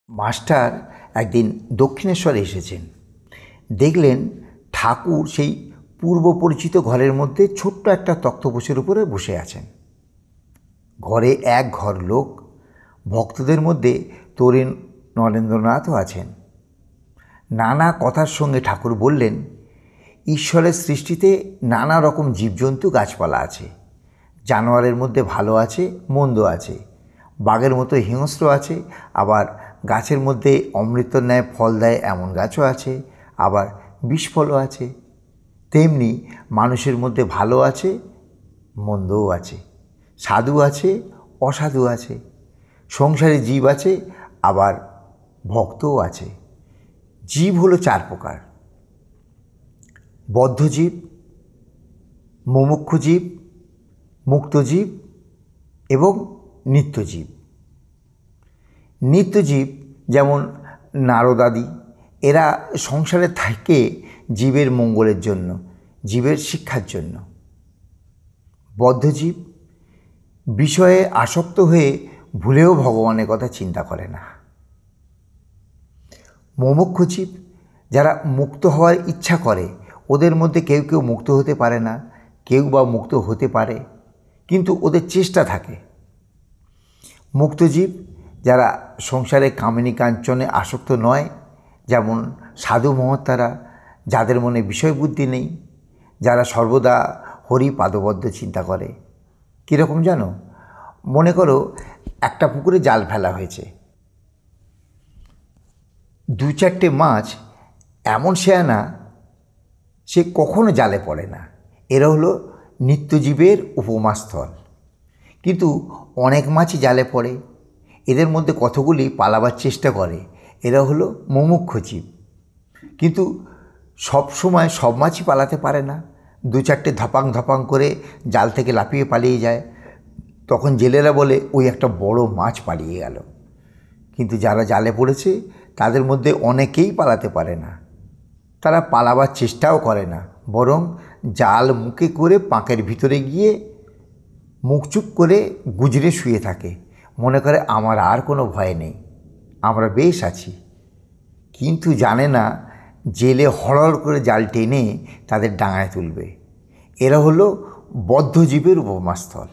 Master একদিন দক্ষিণেশ্বরে এসেছেন। দেখলেন ঠাকুর সেই পূর্ব পরিচিত ঘরের মধ্যে ছোট্ট একটা তক্তপোষের উপরে বসে আছেন। ঘরে এক ঘর লোক, ভক্তদের মধ্যে তরুণ নরেন্দ্রনাথও আছেন। নানা কথার সঙ্গে ঠাকুর বললেন, ঈশ্বরের সৃষ্টিতে নানা রকম জীবজন্তু গাছপালা আছে। জানোয়ারের মধ্যে ভালো আছে, মন্দ আছে। বাঘের মতো হিংস্র আছে, আবার গাছের মধ্যে অমৃতর ন্যায় ফল দেয় এমন গাছও আছে, আবার বিষফলও আছে। তেমনি মানুষের মধ্যে ভালো আছে, মন্দও আছে, সাধু আছে, অসাধু আছে। সংসারে জীব আছে, আবার ভক্তও আছে। জীব হলো চার প্রকার: বদ্ধজীব, মুমুক্ষু জীব, মুক্তজীব এবং নিত্যজীব। নিত্যজীব যেমন নারদাদি, এরা সংসারে থাকে জীবের মঙ্গলের জন্য, জীবের শিক্ষার জন্য। বদ্ধজীব বিষয়ে আসক্ত হয়ে ভুলেও ভগবানের কথা চিন্তা করে না। মুমুক্ষু জীব যারা মুক্ত হওয়ার ইচ্ছা করে, ওদের মধ্যে কেউ কেউ মুক্ত হতে পারে না, কেউ বা মুক্ত হতে পারে, কিন্তু ওদের চেষ্টা থাকে। মুক্তজীব যারা সংসারে কামিনী কাঞ্চনে আসক্ত নয়, যেমন সাধু মহাত্মারা, যাদের মনে বিষয় বুদ্ধি নেই, যারা সর্বদা হরি পাদবদ্ধ চিন্তা করে। কীরকম জানো? মনে করো একটা পুকুরে জাল ফেলা হয়েছে, দু চারটে মাছ এমন শেয়ানা, সে কখনো জালে পড়ে না। এরা হলো নিত্যজীবের উপমাস্থল। কিন্তু অনেক মাছই জালে পড়ে। এদের মধ্যে কতগুলি পালাবার চেষ্টা করে, এরা হলো মুমুক্ষু জীব। কিন্তু সব সময় সব মাছই পালাতে পারে না। দু চারটে ধপাং ধপাং করে জাল থেকে লাফিয়ে পালিয়ে যায়। তখন জেলেরা বলে, ওই একটা বড় মাছ পালিয়ে গেল। কিন্তু যারা জালে পড়েছে তাদের মধ্যে অনেকেই পালাতে পারে না। তারা পালাবার চেষ্টাও করে না, বরং জাল মুখে করে পাঁকের ভিতরে গিয়ে মুখ চুপ করে গুজরে শুয়ে থাকে। মনে করে আমার আর কোনো ভয় নেই, আমরা বেশ আছি। কিন্তু জানে না জেলে হড়হড় করে জাল টেনে তাদের ডাঙায় তুলবে। এরা হলো বদ্ধজীবের উপমাস্থল।